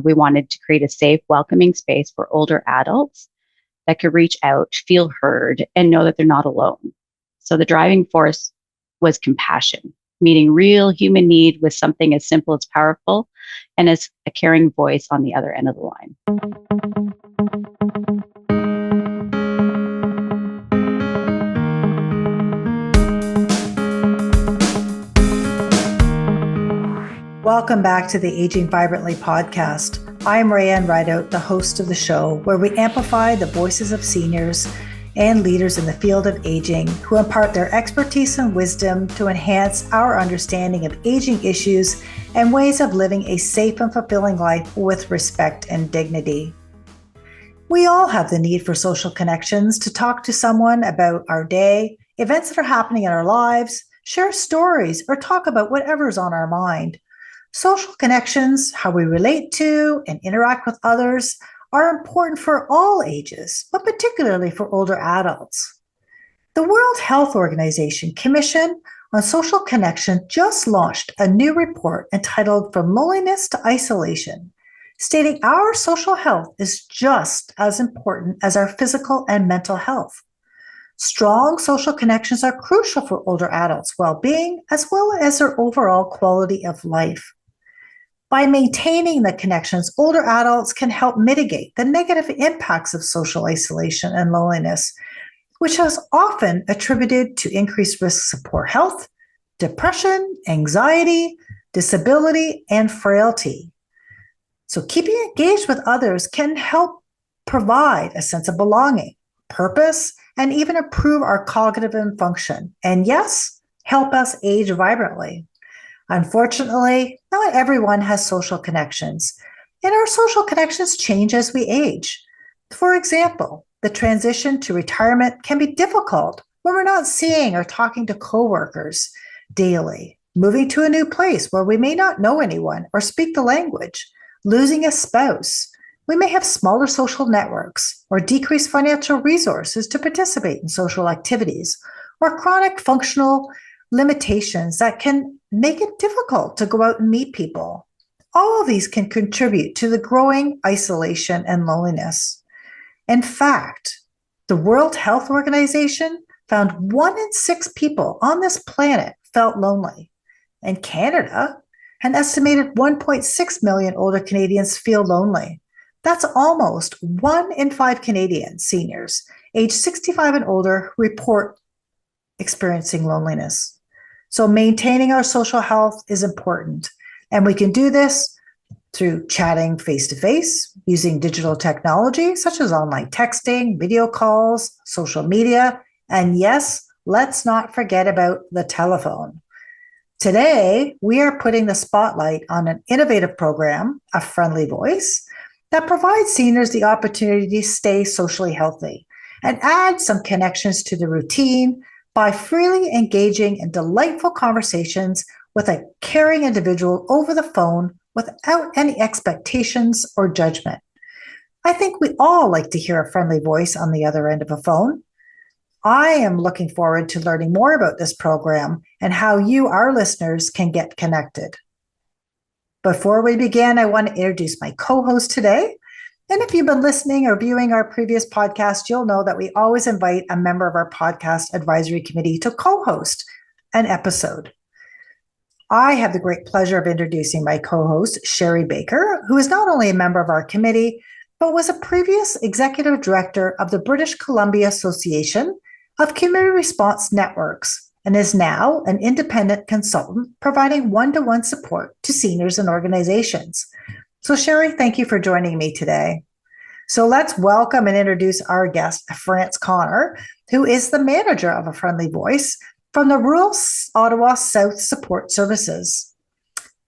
We wanted to create a safe, welcoming space for older adults that could reach out, feel heard, and know that they're not alone. So the driving force was compassion, meeting real human need with something as simple as powerful and as a caring voice on the other end of the line. Welcome back to the Aging Vibrantly podcast. I'm Rayanne Rideout, the host of the show, where we amplify the voices of seniors and leaders in the field of aging who impart their expertise and wisdom to enhance our understanding of aging issues and ways of living a safe and fulfilling life with respect and dignity. We all have the need for social connections to talk to someone about our day, events that are happening in our lives, share stories, or talk about whatever's on our mind. Social connections, how we relate to and interact with others, are important for all ages, but particularly for older adults. The World Health Organization Commission on Social Connection just launched a new report entitled From Loneliness to Isolation, stating our social health is just as important as our physical and mental health. Strong social connections are crucial for older adults' well-being as well as their overall quality of life. By maintaining the connections, older adults can help mitigate the negative impacts of social isolation and loneliness, which is often attributed to increased risks of poor health, depression, anxiety, disability, and frailty. So keeping engaged with others can help provide a sense of belonging, purpose, and even improve our cognitive function. And yes, help us age vibrantly. Unfortunately, not everyone has social connections, and our social connections change as we age. For example, the transition to retirement can be difficult when we're not seeing or talking to coworkers daily, moving to a new place where we may not know anyone or speak the language, losing a spouse. We may have smaller social networks or decreased financial resources to participate in social activities, or chronic functional limitations that can make it difficult to go out and meet people. All of these can contribute to the growing isolation and loneliness. In fact, the World Health Organization found 1 in 6 people on this planet felt lonely. In Canada, an estimated 1.6 million older Canadians feel lonely. That's almost 1 in 5 Canadian seniors aged 65 and older report experiencing loneliness. So maintaining our social health is important, and we can do this through chatting face-to-face, using digital technology such as online texting, video calls, social media, and yes, let's not forget about the telephone. Today, we are putting the spotlight on an innovative program, A Friendly Voice, that provides seniors the opportunity to stay socially healthy and add some connections to the routine by freely engaging in delightful conversations with a caring individual over the phone without any expectations or judgment. I think we all like to hear a friendly voice on the other end of a phone. I am looking forward to learning more about this program and how you, our listeners, can get connected. Before we begin, I want to introduce my co-host today. And if you've been listening or viewing our previous podcast, you'll know that we always invite a member of our podcast advisory committee to co-host an episode. I have the great pleasure of introducing my co-host, Sherry Baker, who is not only a member of our committee, but was a previous executive director of the British Columbia Association of Community Response Networks, and is now an independent consultant providing one-to-one support to seniors and organizations. So Sherry, thank you for joining me today. So let's welcome and introduce our guest, France Connor, who is the manager of A Friendly Voice from the Rural Ottawa South Support Services.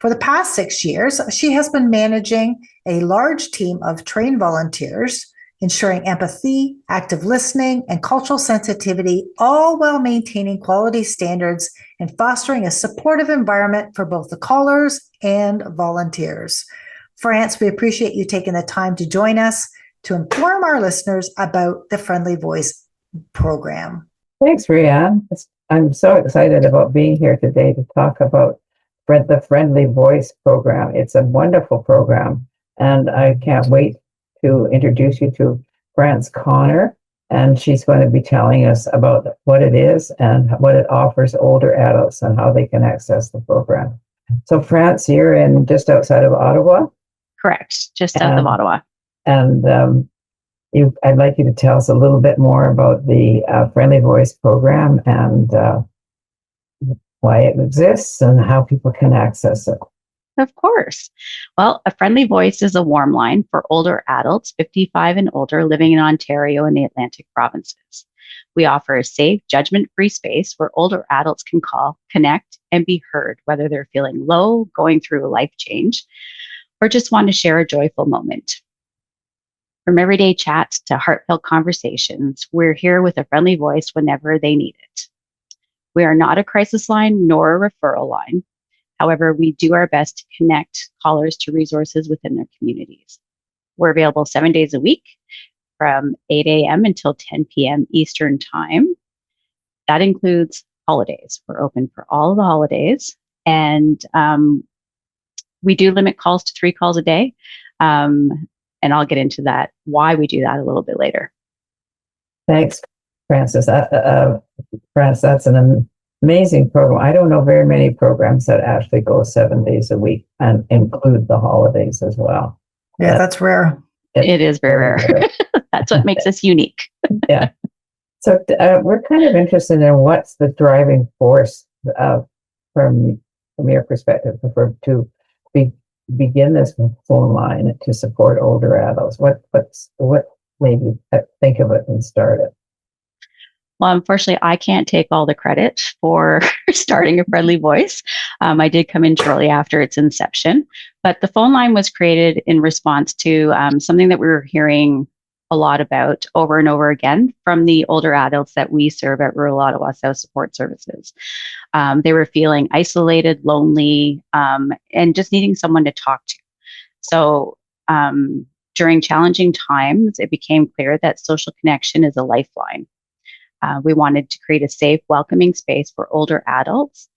For the past 6 years, she has been managing a large team of trained volunteers, ensuring empathy, active listening, and cultural sensitivity, all while maintaining quality standards and fostering a supportive environment for both the callers and volunteers. France, we appreciate you taking the time to join us to inform our listeners about the Friendly Voice program. Thanks, Rianne. I'm so excited about being here today to talk about the Friendly Voice program. It's a wonderful program, And I can't wait to introduce you to France Connor. And she's going to be telling us about what it is and what it offers older adults and how they can access the program. So France, you're in just outside of Ottawa? Correct, just south of Ottawa. And I'd like you to tell us a little bit more about the Friendly Voice program and why it exists and how people can access it. Of course. Well, a Friendly Voice is a warm line for older adults, 55 and older, living in Ontario and the Atlantic provinces. We offer a safe, judgment-free space where older adults can call, connect, and be heard, whether they're feeling low, going through a life change, or just want to share a joyful moment. From everyday chats to heartfelt conversations, we're here with a friendly voice whenever they need it. We are not a crisis line nor a referral line. However, we do our best to connect callers to resources within their communities. We're available 7 days a week from 8 a.m. until 10 p.m. Eastern Time. That includes holidays. We're open for all of the holidays. And we do limit calls to 3 calls a day. And I'll get into that, why we do that a little bit later. Thanks, Frances. France, that's an amazing program. I don't know very many programs that actually go 7 days a week and include the holidays as well. Yeah, that's rare. It is very rare. That's what makes us unique. Yeah. So we're kind of interested in what's the driving force from your perspective to begin this phone line to support older adults. What made you think of it and start it? Well, unfortunately, I can't take all the credit for starting a Friendly Voice. I did come in shortly after its inception, but the phone line was created in response to something that we were hearing a lot about over and over again from the older adults that we serve at Rural Ottawa South Support Services. They were feeling isolated, lonely, and just needing someone to talk to. So during challenging times, it became clear that social connection is a lifeline. We wanted to create a safe, welcoming space for older adults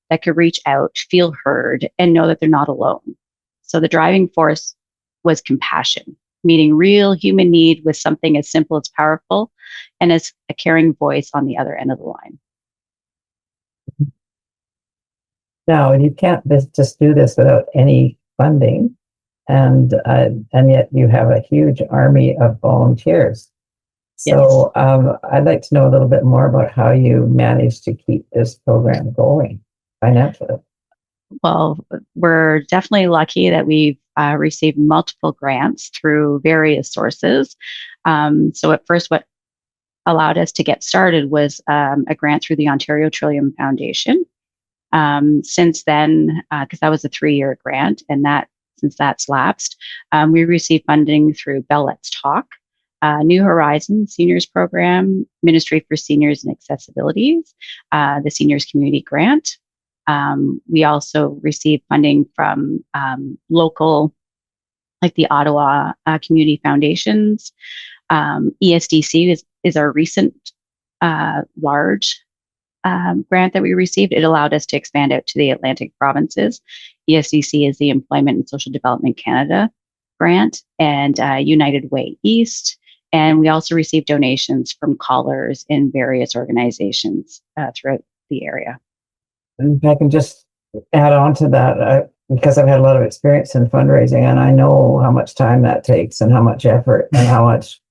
that could reach out, feel heard, and know that they're not alone. So the driving force was compassion, meeting real human need with something as simple as powerful and as a caring voice on the other end of the line. Now, you can't just do this without any funding, and yet you have a huge army of volunteers. So I'd like to know a little bit more about how you managed to keep this program going financially. Well, we're definitely lucky that we've received multiple grants through various sources. So at first, what allowed us to get started was a grant through the Ontario Trillium Foundation. Since then, because that was a 3-year grant, and since that's lapsed, we received funding through Bell Let's Talk, New Horizons Seniors Program, Ministry for Seniors and Accessibilities, the Seniors Community Grant. We also received funding from local, like the Ottawa Community Foundations. ESDC is our recent large grant that we received. It allowed us to expand out to the Atlantic provinces. ESDC is the Employment and Social Development Canada grant, and United Way East. And we also received donations from callers in various organizations throughout the area. And if I can just add on to that, because I've had a lot of experience in fundraising, and I know how much time that takes and how much effort and how much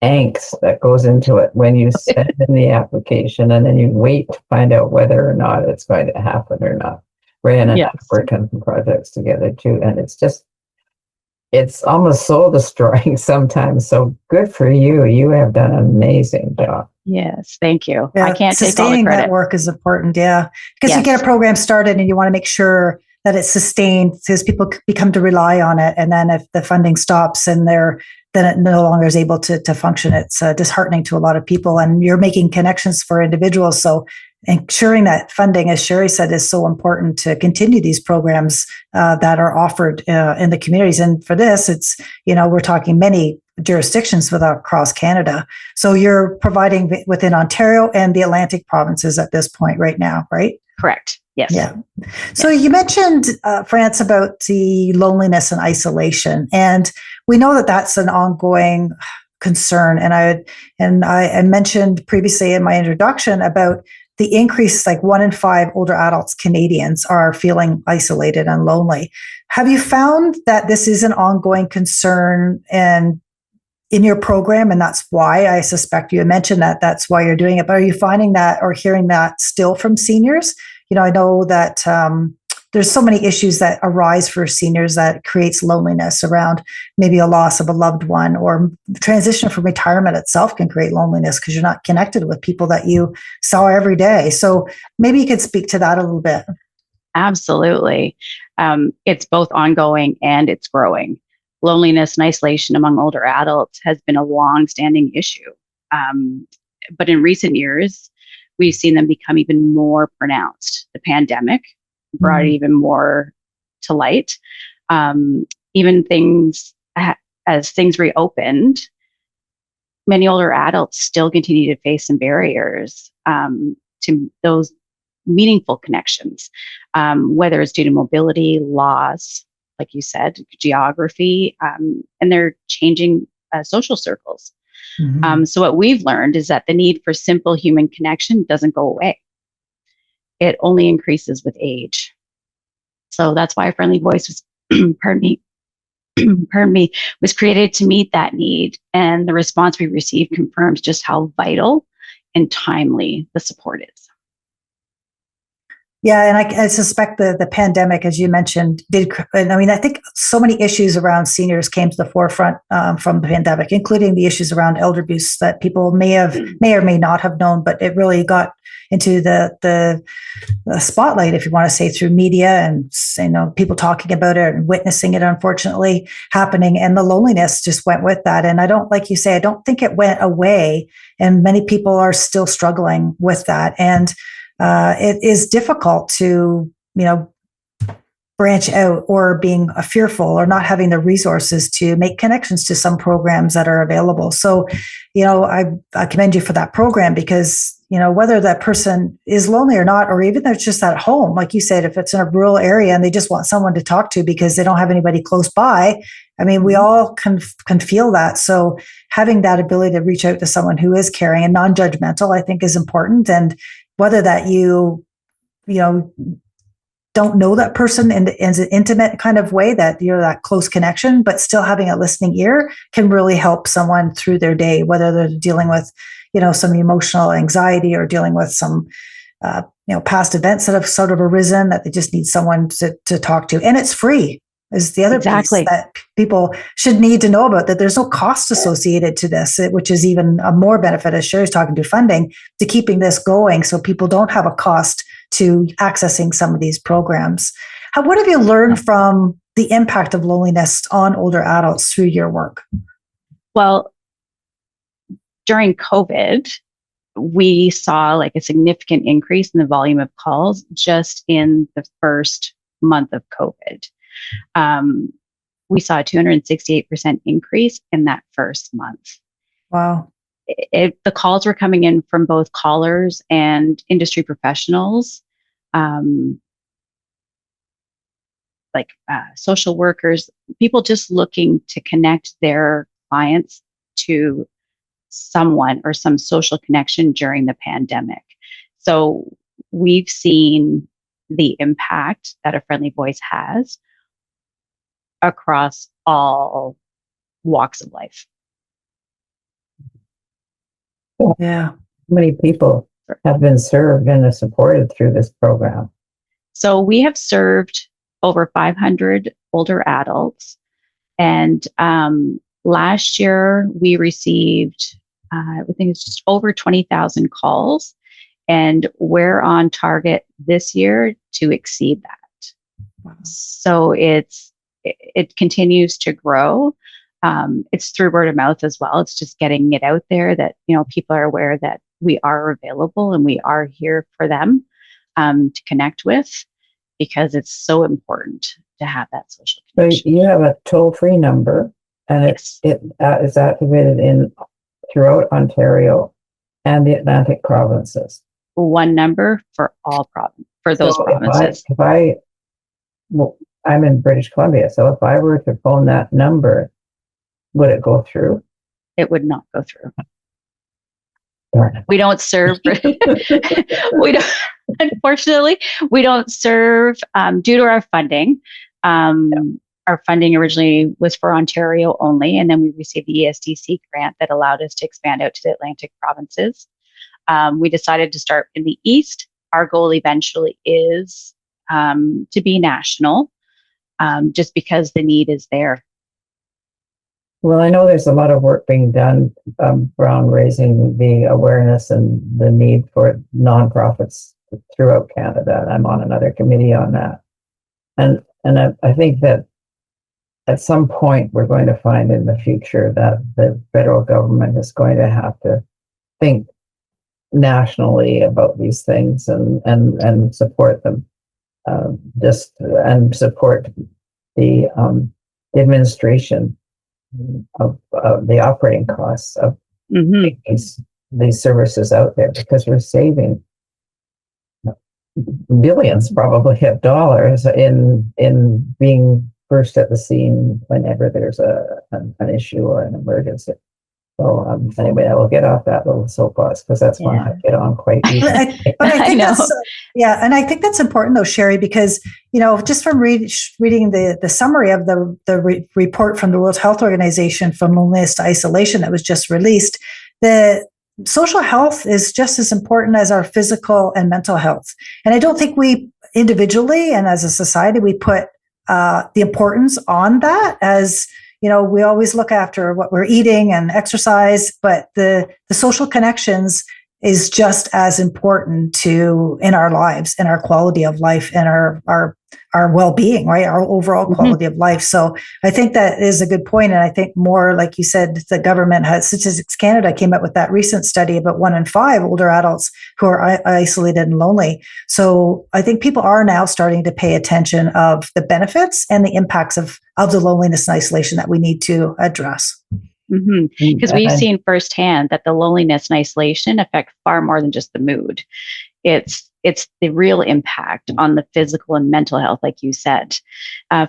angst that goes into it when you send in the application and then you wait to find out whether or not it's going to happen or not. Ray and I have worked on some projects together too, and it's almost soul destroying sometimes. So good for you. You have done an amazing job. Yes, thank you. Yeah, I can't take all the sustaining credit. that work is important, yeah. Because you get a program started and you want to make sure that it's sustained because people become to rely on it. And then if the funding stops and then it no longer is able to function, it's disheartening to a lot of people. And you're making connections for individuals. So ensuring that funding, as Sherry said, is so important to continue these programs that are offered in the communities. And for this, it's, we're talking many jurisdictions across Canada. So you're providing within Ontario and the Atlantic provinces at this point right now, right? Correct. Yes. Yeah. So you mentioned, France, about the loneliness and isolation, and we know that that's an ongoing concern. And I mentioned previously in my introduction about the increase, like 1 in 5 older adults Canadians are feeling isolated and lonely. Have you found that this is an ongoing concern and in your program, and that's why I suspect you mentioned that that's why you're doing it? But are you finding that or hearing that still from seniors? I know that there's so many issues that arise for seniors that creates loneliness around maybe a loss of a loved one, or transition from retirement itself can create loneliness because you're not connected with people that you saw every day. So maybe you could speak to that a little bit. Absolutely. It's both ongoing and it's growing. Loneliness and isolation among older adults has been a long-standing issue. But in recent years, we've seen them become even more pronounced. The pandemic brought it even more to light. Even as things reopened, many older adults still continue to face some barriers to those meaningful connections, whether it's due to mobility, loss, like you said, geography, and they're changing social circles. So what we've learned is that the need for simple human connection doesn't go away. It only increases with age. So that's why Friendly Voice was, was created to meet that need. And the response we received confirms just how vital and timely the support is. Yeah, and I suspect the pandemic, as you mentioned, I think so many issues around seniors came to the forefront from the pandemic, including the issues around elder abuse that people may or may not have known, but it really got into the spotlight, if you want to say, through media and people talking about it and witnessing it, unfortunately, happening, and the loneliness just went with that. And I don't think it went away, and many people are still struggling with that. And it is difficult to, branch out, or being fearful, or not having the resources to make connections to some programs that are available. So, I commend you for that program, because, whether that person is lonely or not, or even if it's just at home, like you said, if it's in a rural area and they just want someone to talk to because they don't have anybody close by, we all can feel that. So having that ability to reach out to someone who is caring and non-judgmental, I think, is important. And whether that you don't know that person in an intimate kind of way, that that close connection, but still having a listening ear can really help someone through their day, whether they're dealing with, some emotional anxiety, or dealing with some, past events that have sort of arisen that they just need someone to talk to. And it's free is the other piece that people should need to know about, that there's no cost associated to this, which is even a more benefit, as Sherry's talking to funding, to keeping this going, so people don't have a cost to accessing some of these programs. What have you learned from the impact of loneliness on older adults through your work? Well, during COVID, we saw a significant increase in the volume of calls just in the first month of COVID. We saw a 268% increase in that first month. Wow. The calls were coming in from both callers and industry professionals, social workers, people just looking to connect their clients to someone or some social connection during the pandemic. So we've seen the impact that a Friendly Voice has across all walks of life. Yeah. How many people have been served and supported through this program? So we have served over 500 older adults. And last year we received, I think it's just over 20,000 calls. And we're on target this year to exceed that. Wow. So it continues to grow. It's through word of mouth as well. It's just getting it out there that, people are aware that we are available and we are here for them to connect with, because it's so important to have that social connection. So you have a toll-free number, and yes. it is activated throughout Ontario and the Atlantic provinces. One number for for those So provinces. well, I'm in British Columbia, so if I were to phone that number, would it go through? It would not go through. Darn it. We don't serve, we don't, unfortunately, we don't serve due to our funding. Our funding originally was for Ontario only, and then we received the ESDC grant that allowed us to expand out to the Atlantic provinces. We decided to start in the East. Our goal eventually is to be national, just because the need is there. Well, I know there's a lot of work being done around raising the awareness and the need for nonprofits throughout Canada. I'm on another committee on that. And I think that at some point we're going to find in the future that the federal government is going to have to think nationally about these things and support them. And support the administration of the operating costs of these services out there, because we're saving billions probably of dollars in being first at the scene whenever there's an issue or an emergency. So anyway, I will get off that little soapbox because that's one I get on quite easily. But I think and I think that's important though, Sherry, because just from reading the summary of the report from the World Health Organization from loneliness to isolation that was just released, the social health is just as important as our physical and mental health. And I don't think we individually and as a society we put the importance on that as. We always look after what we're eating and exercise, but the social connections is just as important in our lives and our quality of life and our well-being, right? Our overall quality of life. So I think that is a good point. And I think more, like you said, the government has, Statistics Canada came up with that recent study about 1 in 5 older adults who are isolated and lonely. So I think people are now starting to pay attention of the benefits and the impacts of the loneliness and isolation that we need to address. Because we've seen firsthand that the loneliness and isolation affect far more than just the mood. It's the real impact on the physical and mental health, like you said.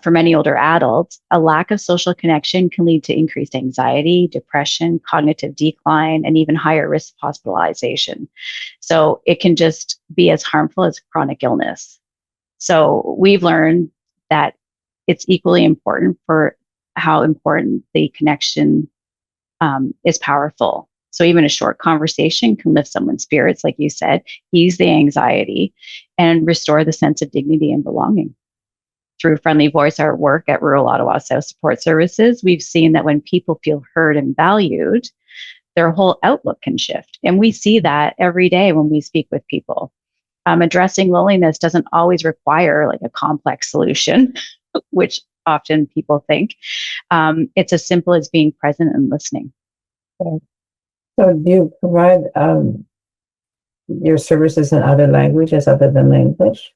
For many older adults, a lack of social connection can lead to increased anxiety, depression, cognitive decline, and even higher risk of hospitalization. So it can just be as harmful as chronic illness. So we've learned that it's equally important for how important the connection is powerful. So even a short conversation can lift someone's spirits, like you said, ease the anxiety, and restore the sense of dignity and belonging. Through Friendly Voice, our work at Rural Ottawa South Support Services, we've seen that when people feel heard and valued, their whole outlook can shift. And we see that every day when we speak with people. Addressing loneliness doesn't always require like a complex solution, which often people think. It's as simple as being present and listening. Okay. So do you provide your services in other languages other than English?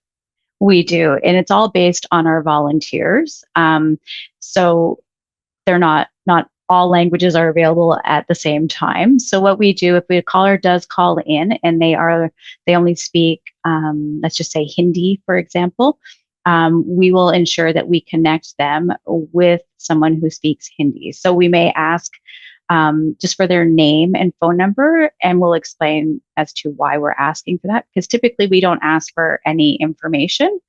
We do, and it's all based on our volunteers. So they're not all languages are available at the same time. So what we do, if a caller does call in and they only speak, let's just say Hindi, for example, we will ensure that we connect them with someone who speaks Hindi. So we may ask just for their name and phone number, and we'll explain as to why we're asking for that, because typically we don't ask for any information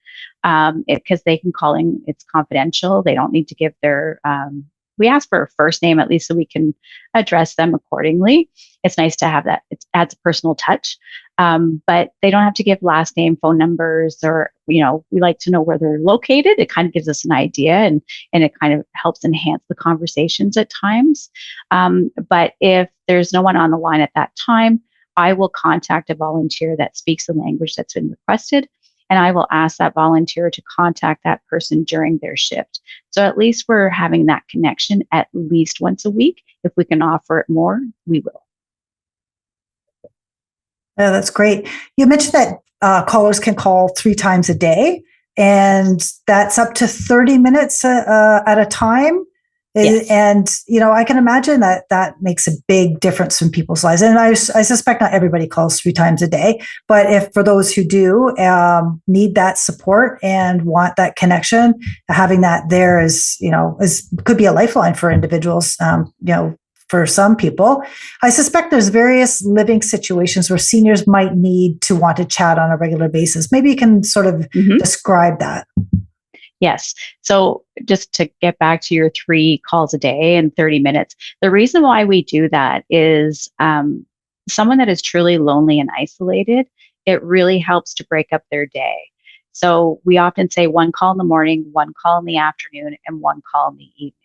because they can call in, it's confidential. They don't need to give their, we ask for a first name at least so we can address them accordingly. It's nice to have that. It adds a personal touch, but they don't have to give last name, phone numbers, or, we like to know where they're located. It kind of gives us an idea and it kind of helps enhance the conversations at times. But if there's no one on the line at that time, I will contact a volunteer that speaks the language that's been requested. And I will ask that volunteer to contact that person during their shift. So at least we're having that connection at least once a week. If we can offer it more, we will. Oh, that's great. You mentioned that callers can call 3 times a day, and that's up to 30 minutes at a time. Yes. And, I can imagine that makes a big difference in people's lives. And I suspect not everybody calls 3 times a day, but if for those who do need that support and want that connection, having that there could be a lifeline for individuals, for some people. I suspect there's various living situations where seniors might need to want to chat on a regular basis. Maybe you can sort of describe that. Yes. So just to get back to your 3 calls a day and 30 minutes, the reason why we do that is someone that is truly lonely and isolated, it really helps to break up their day. So we often say 1 call in the morning, 1 call in the afternoon, and 1 call in the evening.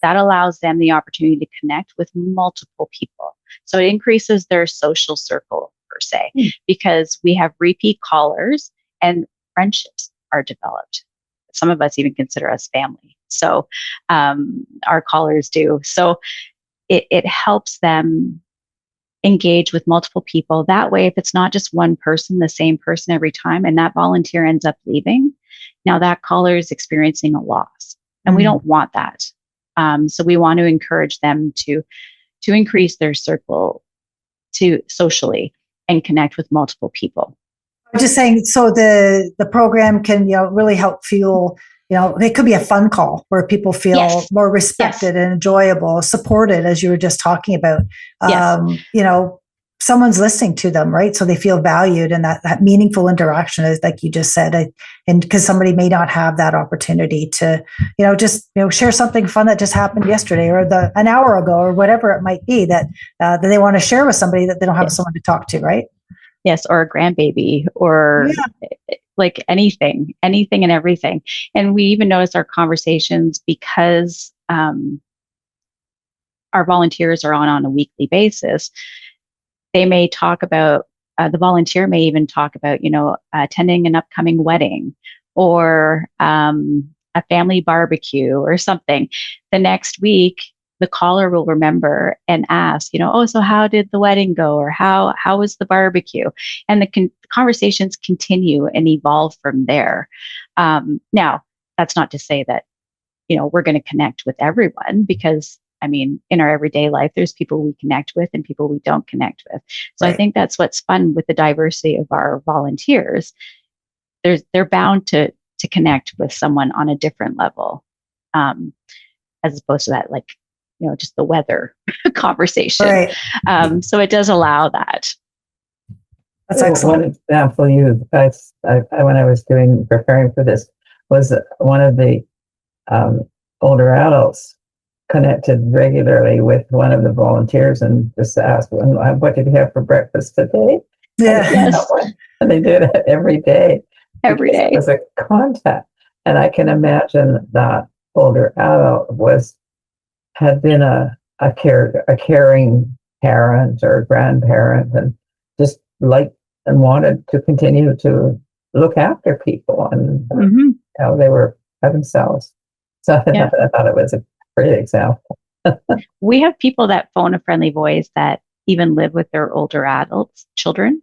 That allows them the opportunity to connect with multiple people. So it increases their social circle, per se, because we have repeat callers and friendships are developed. Some of us even consider us family. So our callers do. So it helps them engage with multiple people. That way, if it's not just one person, the same person every time, and that volunteer ends up leaving, now that caller is experiencing a loss. And we don't want that. So we want to encourage them to increase their circle to socially and connect with multiple people. I'm just saying, so the program can really help fuel. It could be a fun call where people feel more respected and enjoyable, supported, as you were just talking about. Someone's listening to them, right? So they feel valued, and that meaningful interaction is, like you just said, and because somebody may not have that opportunity to, just share something fun that just happened yesterday or an hour ago or whatever it might be that they want to share with somebody that they don't have someone to talk to, right? Yes, or a grandbaby, or like anything and everything. And we even notice our conversations, because our volunteers are on a weekly basis. They may talk about, the volunteer may even talk about, attending an upcoming wedding or a family barbecue or something. The next week, the caller will remember and ask, so how did the wedding go? Or how was the barbecue? And the conversations continue and evolve from there. Now, that's not to say that, we're going to connect with everyone, because in our everyday life, there's people we connect with and people we don't connect with. So I think that's what's fun with the diversity of our volunteers. They're bound to connect with someone on a different level, as opposed to that, just the weather conversation. Right. So it does allow that. That's excellent. One example when I was preparing for this, was one of the older adults connected regularly with one of the volunteers and just asked, what did you have for breakfast today? And they did it every day. Every day. It was a contact. And I can imagine that older adult had been a caring parent or grandparent, and just liked and wanted to continue to look after people, and how they were by themselves. So I thought it was a great example. We have people that phone a friendly voice that even live with their older adults, children,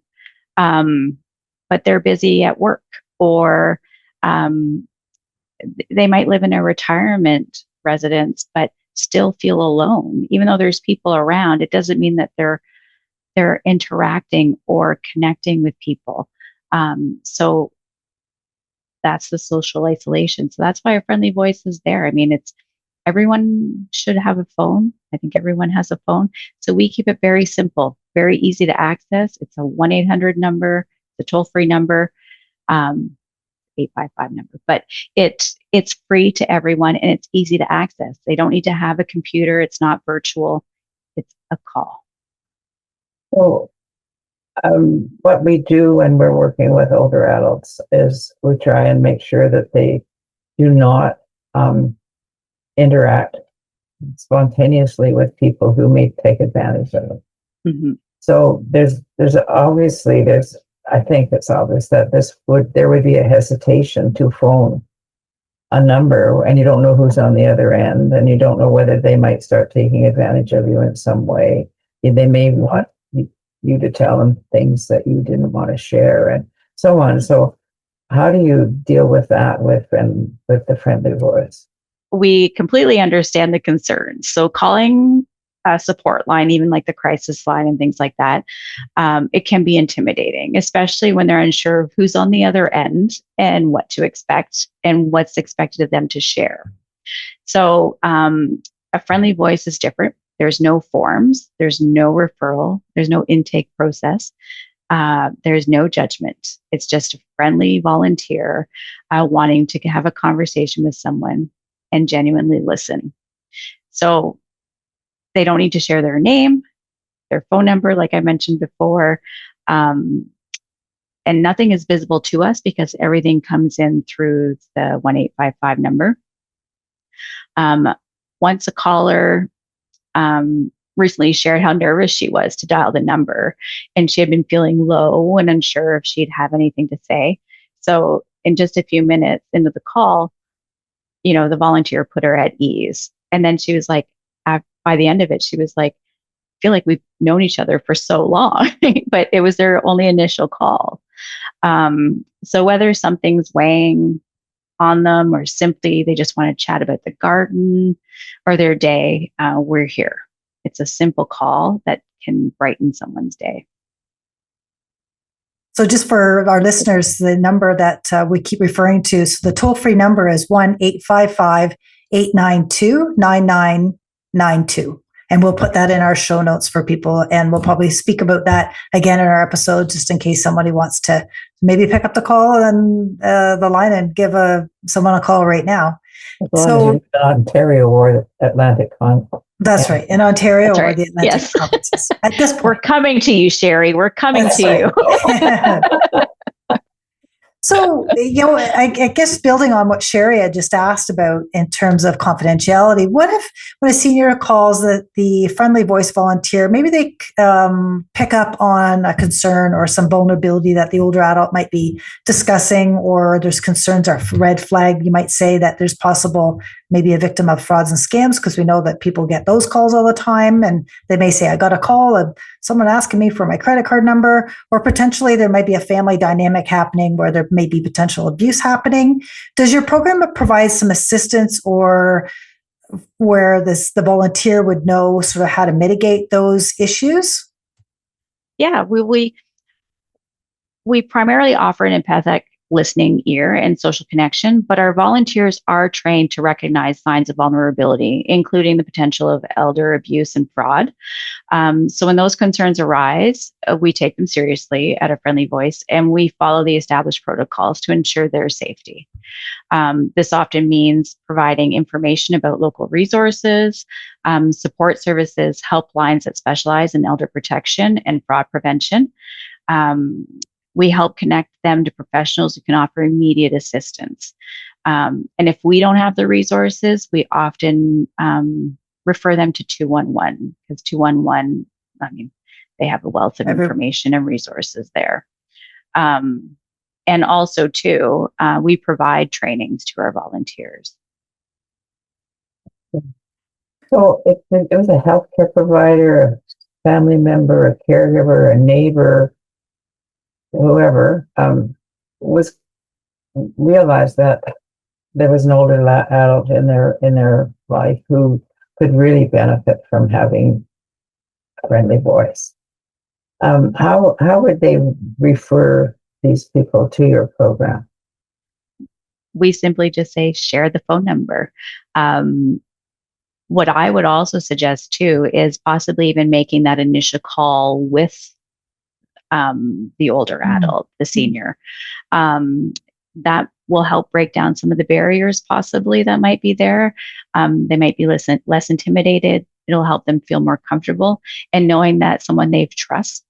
but they're busy at work, or they might live in a retirement residence, but still feel alone. Even though there's people around, it doesn't mean that they're interacting or connecting with people. So that's the social isolation. So that's why a friendly voice is there. Everyone should have a phone. I think everyone has a phone. So we keep it very simple, very easy to access. It's a 1-800 number, the toll-free number, 855 number, but it's free to everyone and it's easy to access. They don't need to have a computer. It's not virtual. It's a call. So what we do when we're working with older adults is we try and make sure that they do not interact spontaneously with people who may take advantage of it. Mm-hmm. So I think it's obvious that there would be a hesitation to phone a number, and you don't know who's on the other end, and you don't know whether they might start taking advantage of you in some way. They may want you to tell them things that you didn't want to share, and so on. So how do you deal with that with the friendly voice? we completely understand the concerns. So calling a support line, even like the crisis line and things like that, it can be intimidating, especially when they're unsure of who's on the other end and what to expect and what's expected of them to share. So a friendly voice is different. There's no forms, there's no referral, there's no intake process. There's no judgment. It's just a friendly volunteer wanting to have a conversation with someone and genuinely listen. So they don't need to share their name, their phone number, like I mentioned before. And nothing is visible to us because everything comes in through the 1855 number. Once a caller recently shared how nervous she was to dial the number, and she had been feeling low and unsure if she'd have anything to say. So in just a few minutes into the call, the volunteer put her at ease. And then she was like, by the end of it, she was like, I feel like we've known each other for so long, but it was their only initial call. So whether something's weighing on them or simply they just want to chat about the garden or their day, we're here. It's a simple call that can brighten someone's day. So just for our listeners, the number that we keep referring to, so the toll-free number is 1-855-892-9992. And we'll put that in our show notes for people. And we'll probably speak about that again in our episode, just in case somebody wants to maybe pick up the call and the line and give someone a call right now. As long as you're in Ontario or Atlantic Con. That's right. In Ontario or the Atlantic provinces. At this point. We're coming to you, Sherry. We're coming to you. So, I guess building on what Sherry had just asked about in terms of confidentiality, what if when a senior calls the friendly voice volunteer, maybe they pick up on a concern or some vulnerability that the older adult might be discussing, or there's concerns or red flag, you might say, that there's possible maybe a victim of frauds and scams, because we know that people get those calls all the time, and they may say, I got a call and someone asking me for my credit card number, or potentially there might be a family dynamic happening where there may be potential abuse happening. Does your program provide some assistance, or where the volunteer would know sort of how to mitigate those issues? Yeah, we primarily offer an empathic listening ear and social connection, but our volunteers are trained to recognize signs of vulnerability, including the potential of elder abuse and fraud. So when those concerns arise, we take them seriously at a friendly voice, and we follow the established protocols to ensure their safety. This often means providing information about local resources, support services, helplines that specialize in elder protection and fraud prevention. We help connect them to professionals who can offer immediate assistance. And if we don't have the resources, we often refer them to 211, because 211, they have a wealth of information and resources there. And also, too, we provide trainings to our volunteers. So if it was a healthcare provider, a family member, a caregiver, a neighbor, whoever realized that there was an older adult in their life who could really benefit from having a friendly voice, how would they refer these people to your program? We simply just say, share the phone number. What I would also suggest too is possibly even making that initial call with the older adult, the senior. That will help break down some of the barriers possibly that might be there. They might be less intimidated. It'll help them feel more comfortable. And knowing that someone they trust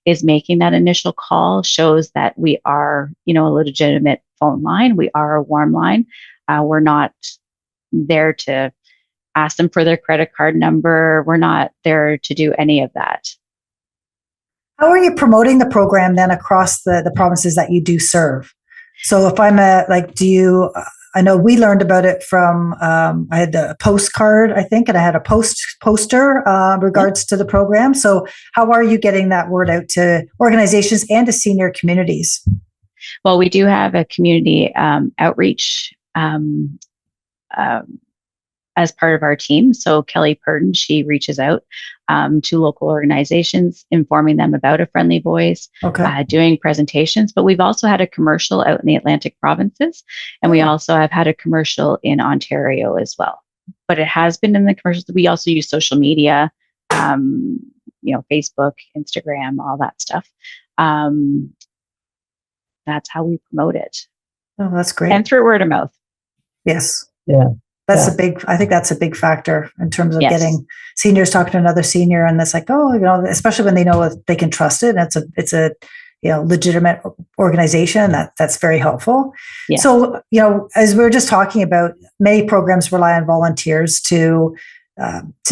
is making that initial call shows that we are, a legitimate phone line. We are a warm line. We're not there to ask them for their credit card number. We're not there to do any of that. How are you promoting the program then across the provinces that you do serve? So if I'm I know we learned about it from, I had a postcard, I think, and I had a poster regards to the program. So how are you getting that word out to organizations and to senior communities? Well, we do have a community outreach as part of our team. So Kelly Purdon, she reaches out to local organizations, informing them about A Friendly Voice, doing presentations. But we've also had a commercial out in the Atlantic provinces, and we also have had a commercial in Ontario as well. But it has been in the commercials. We also use social media, Facebook, Instagram, all that stuff. That's how we promote it. Oh, that's great. And through word of mouth. Yes. Yeah. I think that's a big factor in terms of getting seniors talking to another senior. And it's like, especially when they know they can trust it. And it's a legitimate organization, that's very helpful. Yes. So, as we were just talking about, many programs rely on volunteers to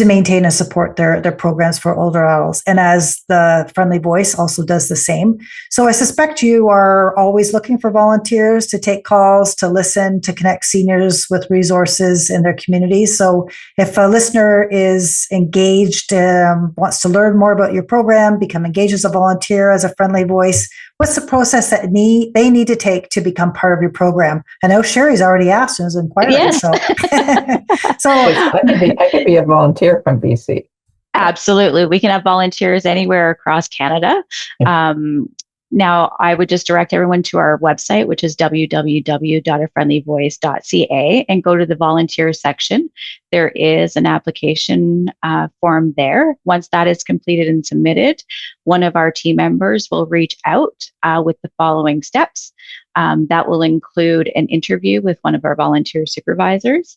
maintain and support their programs for older adults. And as the Friendly Voice also does the same. So I suspect you are always looking for volunteers to take calls, to listen, to connect seniors with resources in their communities. So if a listener is engaged, wants to learn more about your program, become engaged as a volunteer, as a Friendly Voice, what's the process that they need to take to become part of your program? I know Sherry's already asked and is inquiring. Yes. So I could be a volunteer from BC. Absolutely. We can have volunteers anywhere across Canada. Now, I would just direct everyone to our website, which is www.afriendlyvoice.ca, and go to the volunteer section. There is an application form there. Once that is completed and submitted, one of our team members will reach out with the following steps. That will include an interview with one of our volunteer supervisors.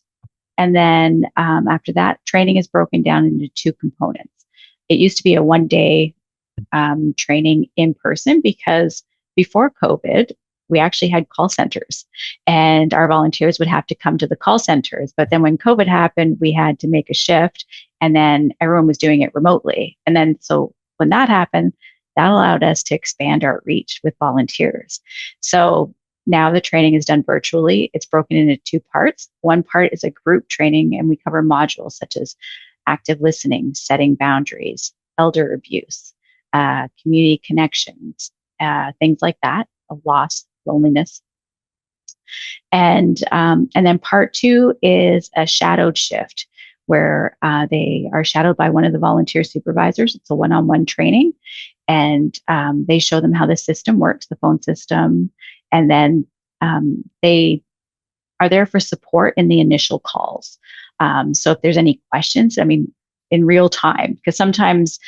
And then after that, training is broken down into two components. It used to be a one-day training in person, because before COVID, we actually had call centers and our volunteers would have to come to the call centers. But then when COVID happened, we had to make a shift, and then everyone was doing it remotely. And then so when that happened, that allowed us to expand our reach with volunteers. So now the training is done virtually. It's broken into two parts. One part is a group training, and we cover modules such as active listening, setting boundaries, elder abuse, community connections, things like that, of loss, loneliness. And then part two is a shadowed shift, where they are shadowed by one of the volunteer supervisors. It's a one-on-one training, and they show them how the system works, the phone system, and then they are there for support in the initial calls. So if there's any questions, in real time, because sometimes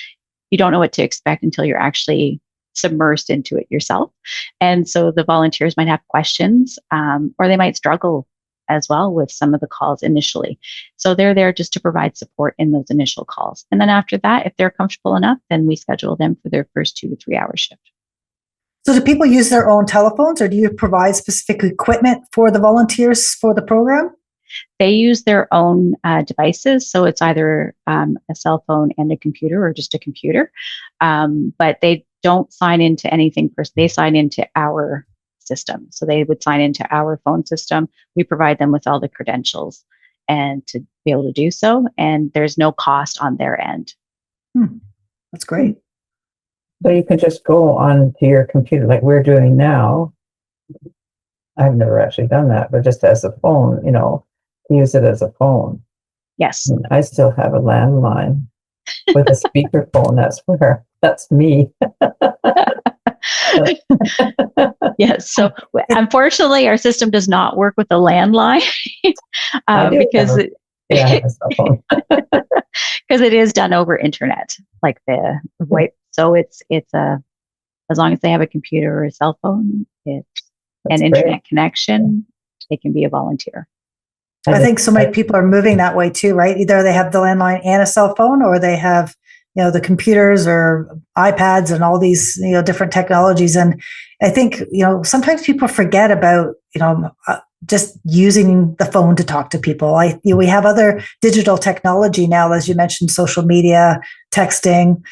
you don't know what to expect until you're actually submersed into it yourself. And so the volunteers might have questions, or they might struggle as well with some of the calls initially. So they're there just to provide support in those initial calls. And then after that, if they're comfortable enough, then we schedule them for their first 2 to 3 hour shift. So do people use their own telephones, or do you provide specific equipment for the volunteers for the program? They use their own devices. So it's either a cell phone and a computer, or just a computer. But they don't sign into anything first. They sign into our system. So they would sign into our phone system. We provide them with all the credentials and to be able to do so. And there's no cost on their end. That's great. So you can just go on to your computer like we're doing now. I've never actually done that, but just as a phone, use it as a phone. Yes. And I still have a landline with a speakerphone. That's me. Yes. So unfortunately, our system does not work with the landline because it is done over internet, like the white. So it's as long as they have a computer or a cell phone, an internet connection, they can be a volunteer. I think so many people are moving that way too, right? Either they have the landline and a cell phone, or they have, the computers or iPads and all these, different technologies. And I think, sometimes people forget about, just using the phone to talk to people. We have other digital technology now, as you mentioned, social media, texting,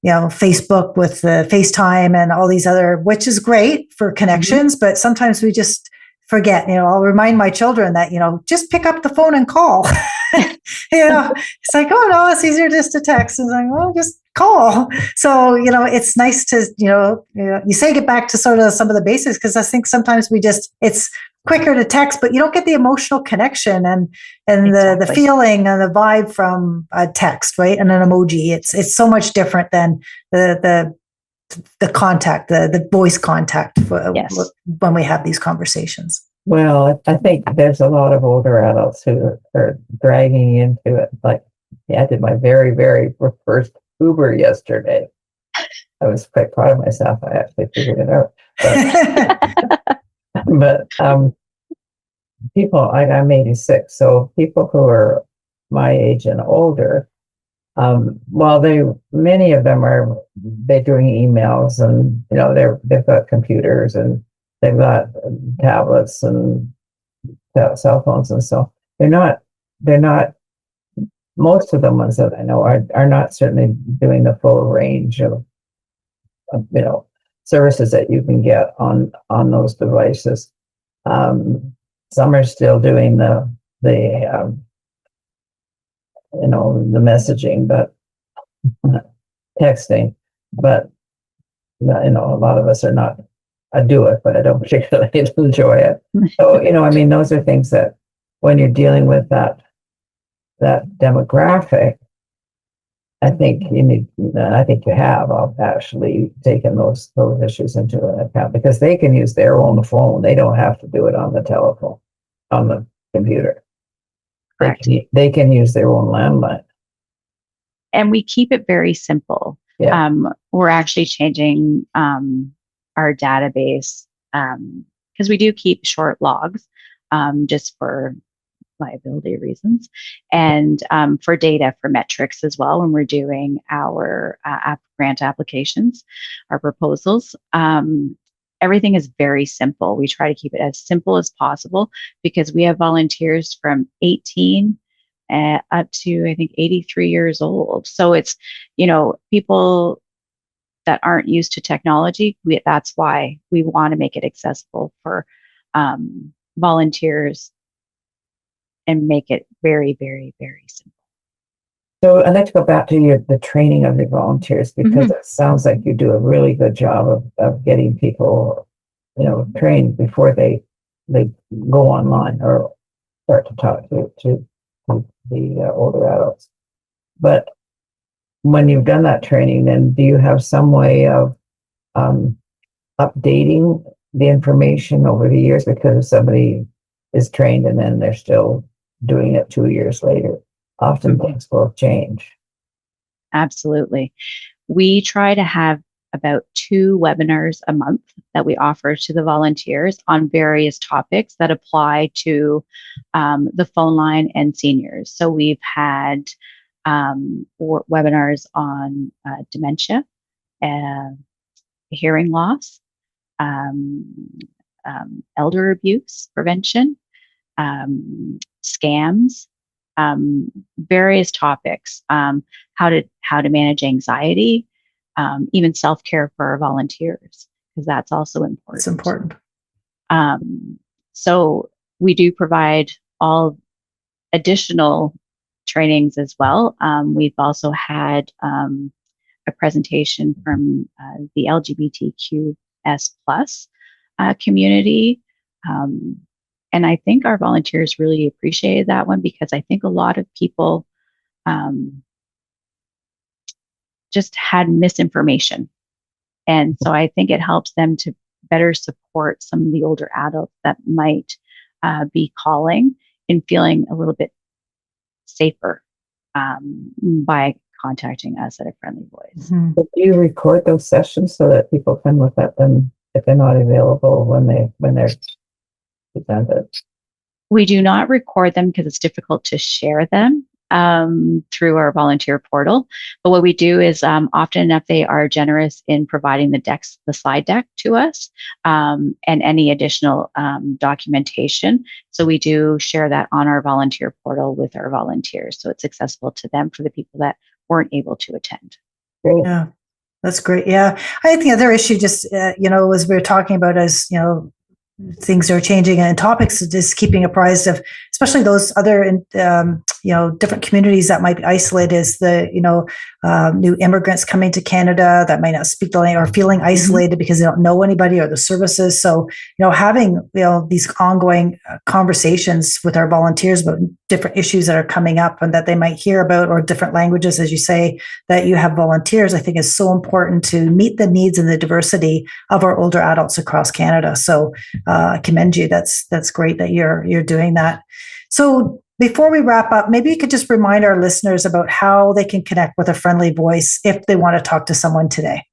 Facebook with FaceTime and all these other, which is great for connections, but sometimes we just forget. I'll remind my children that, just pick up the phone and call. It's like, oh no, it's easier just to text. And I'm like, well, just call. So, it's nice to, you say get back to sort of some of the basics, because I think sometimes it's quicker to text, but you don't get the emotional connection and the Exactly. feeling and the vibe from a text, right? And an emoji. It's so much different than the contact, the voice contact Yes. when we have these conversations. Well, I think there's a lot of older adults who are dragging into it. Like, I did my very, very first Uber yesterday. I was quite proud of myself. I actually figured it out. But people, I'm 86, so people who are my age and older, many of them they're doing emails, and they've got computers and they've got tablets and cell phones, and so they're not. Most of the ones that I know are not certainly doing the full range of services that you can get on those devices. Some are still doing the messaging, but texting, but a lot of us are not. I do it, but I don't particularly enjoy it. So, those are things that when you're dealing with that demographic, I think you have actually taken those issues into account, because they can use their own phone. They don't have to do it on the telephone, on the computer. Correct. They can use their own landline. And we keep it very simple. Yeah. We're actually changing our database because we do keep short logs just for liability reasons, and for data, for metrics as well, when we're doing our grant applications, our proposals. Everything is very simple. We try to keep it as simple as possible, because we have volunteers from 18 up to, I think, 83 years old. So it's, people that aren't used to technology. That's why we want to make it accessible for volunteers and make it very, very, very simple. So I'd like to go back to the training of the volunteers, because it sounds like you do a really good job of getting people, trained before they go online or start to talk to the older adults. But when you've done that training, then do you have some way of updating the information over the years? Because if somebody is trained and then they're still doing it 2 years later, often things will change. Absolutely. We try to have about 2 webinars a month that we offer to the volunteers on various topics that apply to the phone line and seniors. So we've had webinars on dementia, hearing loss, elder abuse prevention, scams, various topics, how to manage anxiety, even self-care for our volunteers, because that's also important. It's important. So we do provide all additional trainings as well. We've also had a presentation from the LGBTQS plus community. And I think our volunteers really appreciated that one, because I think a lot of people just had misinformation. And so I think it helps them to better support some of the older adults that might be calling and feeling a little bit safer by contacting us at A Friendly Voice. Mm-hmm. Do you record those sessions so that people can look at them if they're not available when they're presented? We do not record them because it's difficult to share them through our volunteer portal. But what we do is often enough, they are generous in providing the slide deck to us and any additional documentation. So we do share that on our volunteer portal with our volunteers. So it's accessible to them for the people that weren't able to attend. Great. Yeah, that's great. Yeah. I think the other issue just, as we were talking about, as, things are changing and topics, just keeping apprised of especially those other, different communities that might be isolated, as the, new immigrants coming to Canada that might not speak the language or feeling isolated because they don't know anybody or the services. So, having, these ongoing conversations with our volunteers about different issues that are coming up and that they might hear about, or different languages, as you say, that you have volunteers, I think is so important to meet the needs and the diversity of our older adults across Canada. So I commend you. That's great that you're doing that. So before we wrap up, maybe you could just remind our listeners about how they can connect with a Friendly Voice if they want to talk to someone today.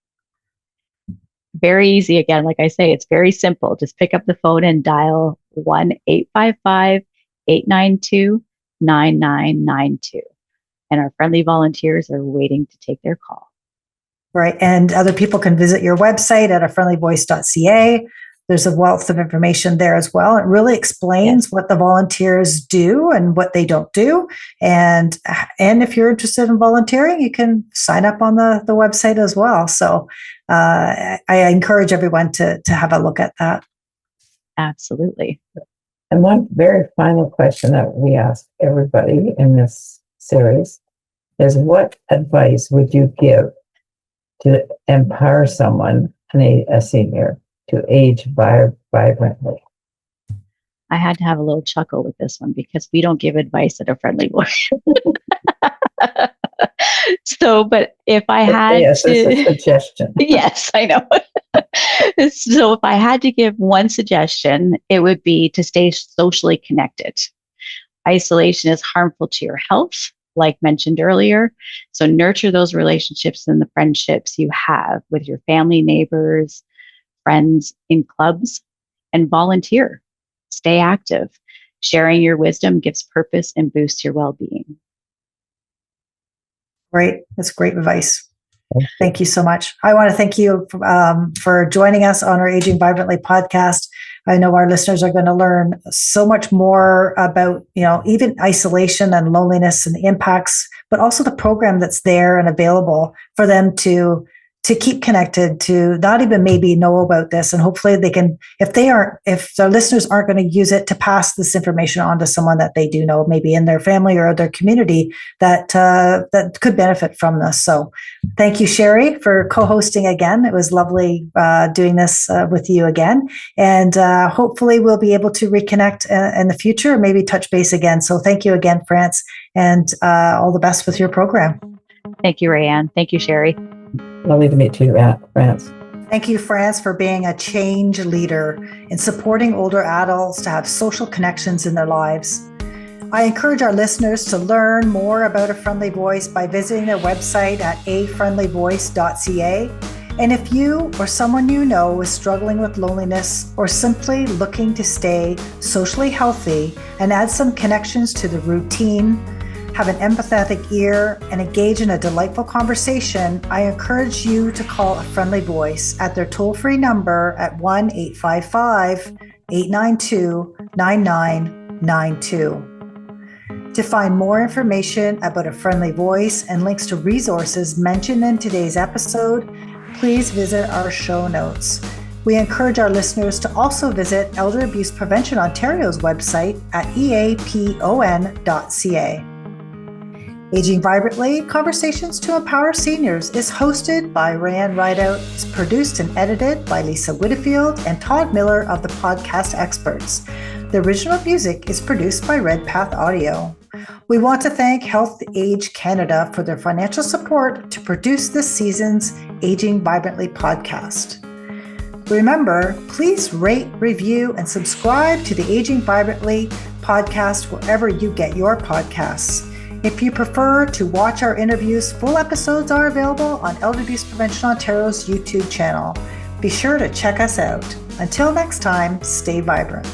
Very easy. Again, like I say, it's very simple. Just pick up the phone and dial 1-855-892-9992. And our friendly volunteers are waiting to take their call. Right. And other people can visit your website at afriendlyvoice.ca. There's a wealth of information there as well. It really explains what the volunteers do and what they don't do. And if you're interested in volunteering, you can sign up on the website as well. So I encourage everyone to have a look at that. Absolutely. And one very final question that we ask everybody in this series is, what advice would you give to empower someone, a senior, to age vibrantly? I had to have a little chuckle with this one because we don't give advice at a Friendly Voice. So, but if I had it's a suggestion. Yes, I know. So if I had to give one suggestion, it would be to stay socially connected. Isolation is harmful to your health, like mentioned earlier. So nurture those relationships and the friendships you have with your family, neighbors, friends in clubs, and volunteer. Stay active. Sharing your wisdom gives purpose and boosts your well-being. Great. That's great advice. Thank you so much. I want to thank you for joining us on our Aging Vibrantly podcast. I know our listeners are going to learn so much more about, even isolation and loneliness and the impacts, but also the program that's there and available for them to keep connected, to not even maybe know about this. And hopefully they can, if their listeners aren't going to use it, to pass this information on to someone that they do know, maybe in their family or their community, that could benefit from this. So thank you, Sherry, for co-hosting again. It was lovely doing this with you again. And hopefully we'll be able to reconnect in the future, maybe touch base again. So thank you again, France, and all the best with your program. Thank you, Rayanne. Thank you, Sherry. Lovely to meet you, France. Thank you, France, for being a change leader in supporting older adults to have social connections in their lives. I encourage our listeners to learn more about A Friendly Voice by visiting their website at afriendlyvoice.ca. And if you or someone you know is struggling with loneliness or simply looking to stay socially healthy and add some connections to the routine, have an empathetic ear, and engage in a delightful conversation, I encourage you to call A Friendly Voice at their toll-free number at 1-855-892-9992. To find more information about A Friendly Voice and links to resources mentioned in today's episode, please visit our show notes. We encourage our listeners to also visit Elder Abuse Prevention Ontario's website at eapon.ca. Aging Vibrantly, Conversations to Empower Seniors is hosted by Rayanne Rideout, is produced and edited by Lisa Whitfield and Todd Miller of the Podcast Experts. The original music is produced by Red Path Audio. We want to thank Health Age Canada for their financial support to produce this season's Aging Vibrantly podcast. Remember, please rate, review, and subscribe to the Aging Vibrantly podcast wherever you get your podcasts. If you prefer to watch our interviews, full episodes are available on Elder Abuse Prevention Ontario's YouTube channel. Be sure to check us out. Until next time, stay vibrant.